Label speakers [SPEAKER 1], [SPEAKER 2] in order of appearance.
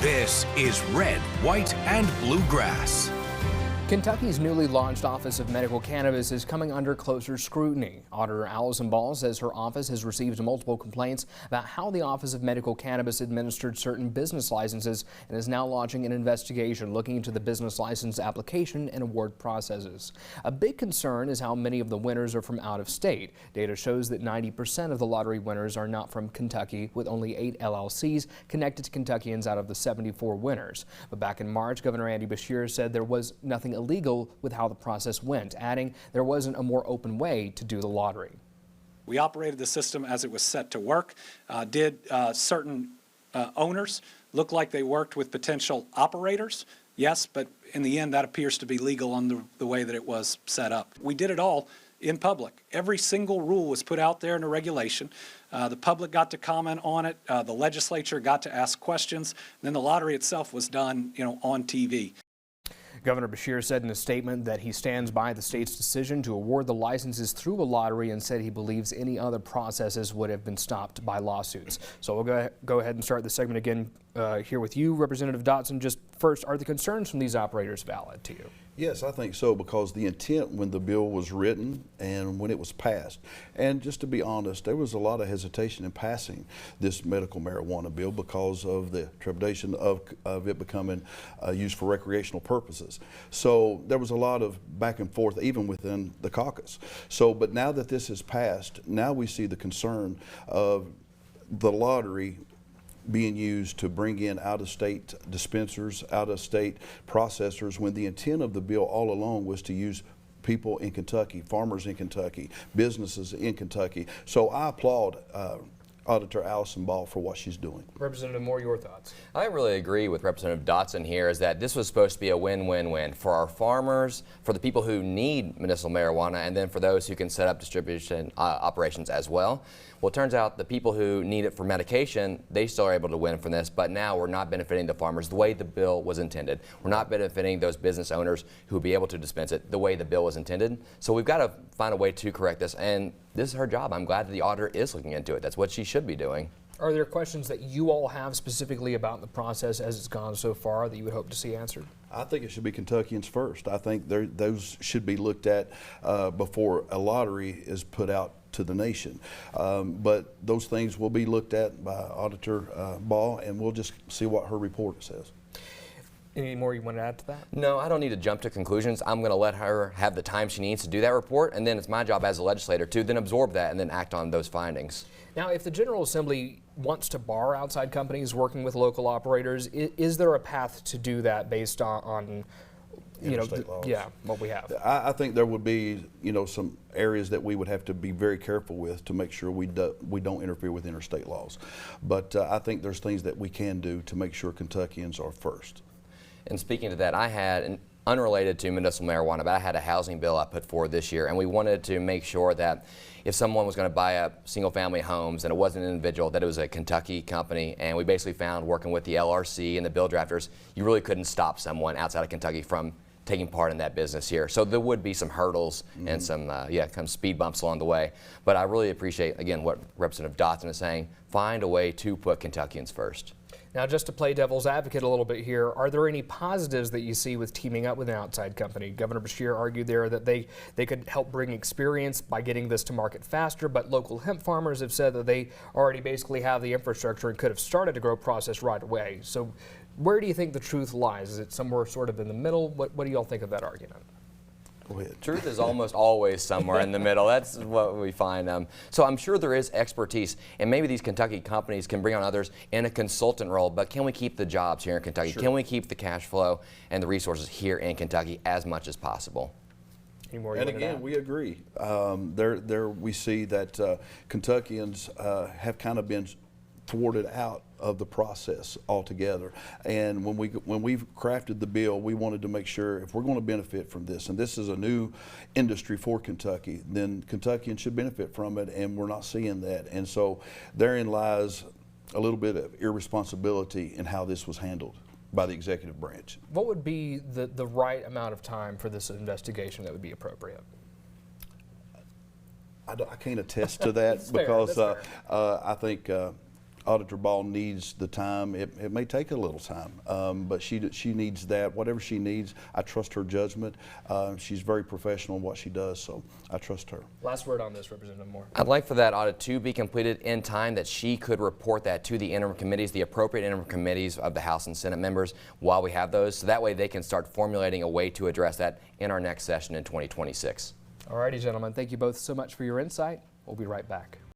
[SPEAKER 1] This is Red, White, and Bluegrass.
[SPEAKER 2] Kentucky's newly launched Office of Medical Cannabis is coming under closer scrutiny. Auditor Allison Ball says her office has received multiple complaints about how the Office of Medical Cannabis administered certain business licenses and is now launching an investigation looking into the business license application and award processes. A big concern is how many of the winners are from out of state. Data shows that 90% of the lottery winners are not from Kentucky, with only 8 LLCs connected to Kentuckians out of the 74 winners. But back in March, Governor Andy Beshear said there was nothing illegal with how the process went, adding there wasn't a more open way to do the lottery.
[SPEAKER 3] We operated the system as it was set to work. Did certain owners look like they worked with potential operators? Yes, but in the end that appears to be legal on the way that it was set up. We did it all in public. Every single rule was put out there in a regulation. The public got to comment on it. The legislature got to ask questions. Then the lottery itself was done, on TV.
[SPEAKER 2] Governor Beshear said in a statement that he stands by the state's decision to award the licenses through a lottery and said he believes any other processes would have been stopped by lawsuits. So we'll go ahead and start the segment again here with you, Representative Dotson. Just first, are the concerns from these operators valid to you?
[SPEAKER 4] Yes, I think so, because the intent when the bill was written and when it was passed, and just to be honest, there was a lot of hesitation in passing this medical marijuana bill because of the trepidation of it becoming used for recreational purposes. So there was a lot of back and forth even within the caucus. So, but now that this is passed, now we see the concern of the lottery being used to bring in out-of-state dispensers, out-of-state processors, when the intent of the bill all along was to use people in Kentucky, farmers in Kentucky, businesses in Kentucky. So I applaud Auditor Allison Ball for what she's doing.
[SPEAKER 2] Representative Moore, your thoughts?
[SPEAKER 5] I really agree with Representative Dotson here, is that this was supposed to be a win-win-win for our farmers, for the people who need medicinal marijuana, and then for those who can set up distribution operations as well. Well, it turns out the people who need it for medication, they still are able to win from this, but now we're not benefiting the farmers the way the bill was intended. We're not benefiting those business owners who will be able to dispense it the way the bill was intended. So we've got to find a way to correct this, and this is her job. I'm glad that the auditor is looking into it. That's what she should be doing.
[SPEAKER 2] Are there questions that you all have specifically about the process as it's gone so far that you would hope to see answered?
[SPEAKER 4] I think it should be Kentuckians first. I think those should be looked at before a lottery is put out to the nation. But those things will be looked at by Auditor Ball, and we'll just see what her report says.
[SPEAKER 2] Any more you want to add to that?
[SPEAKER 5] No, I don't need to jump to conclusions. I'm going to let her have the time she needs to do that report, and then it's my job as a legislator to then absorb that and then act on those findings.
[SPEAKER 2] Now, if the General Assembly wants to bar outside companies working with local operators, is there a path to do that based on what we have?
[SPEAKER 4] I think there would be, some areas that we would have to be very careful with to make sure we don't interfere with interstate laws. But I think there's things that we can do to make sure Kentuckians are first.
[SPEAKER 5] And speaking to that, I had, unrelated to medicinal marijuana, but I had a housing bill I put forward this year, and we wanted to make sure that if someone was going to buy up single-family homes and it wasn't an individual, that it was a Kentucky company. And we basically found, working with the LRC and the bill drafters, you really couldn't stop someone outside of Kentucky from taking part in that business here. So there would be some hurdles and some kind of speed bumps along the way. But I really appreciate, again, what Representative Dotson is saying. Find a way to put Kentuckians first.
[SPEAKER 2] Now, just to play devil's advocate a little bit here, are there any positives that you see with teaming up with an outside company? Governor Beshear argued there that they could help bring experience by getting this to market faster, but local hemp farmers have said that they already basically have the infrastructure and could have started the grow process right away. So where do you think the truth lies? Is it somewhere sort of in the middle? What do you all think of that argument?
[SPEAKER 4] Go ahead.
[SPEAKER 5] Truth is almost always somewhere in the middle. That's what we find. So I'm sure there is expertise, and maybe these Kentucky companies can bring on others in a consultant role, but can we keep the jobs here in Kentucky?
[SPEAKER 4] Sure.
[SPEAKER 5] Can we keep the cash flow and the resources here in Kentucky as much as possible?
[SPEAKER 4] And again, we agree. We see that Kentuckians have kind of been thwarted out of the process altogether. And when we've crafted the bill, we wanted to make sure if we're going to benefit from this, and this is a new industry for Kentucky, then Kentuckians should benefit from it, and we're not seeing that. And so therein lies a little bit of irresponsibility in how this was handled by the executive branch.
[SPEAKER 2] What would be the right amount of time for this investigation that would be appropriate?
[SPEAKER 4] I can't attest to that because I think Auditor Ball needs the time. It may take a little time, but she needs that. Whatever she needs, I trust her judgment. She's very professional in what she does, so I trust her.
[SPEAKER 2] Last word on this, Representative Moore.
[SPEAKER 5] I'd like for that audit to be completed in time, that she could report that to the interim committees, the appropriate interim committees of the House and Senate members while we have those, so that way they can start formulating a way to address that in our next session in 2026.
[SPEAKER 2] All righty, gentlemen. Thank you both so much for your insight. We'll be right back.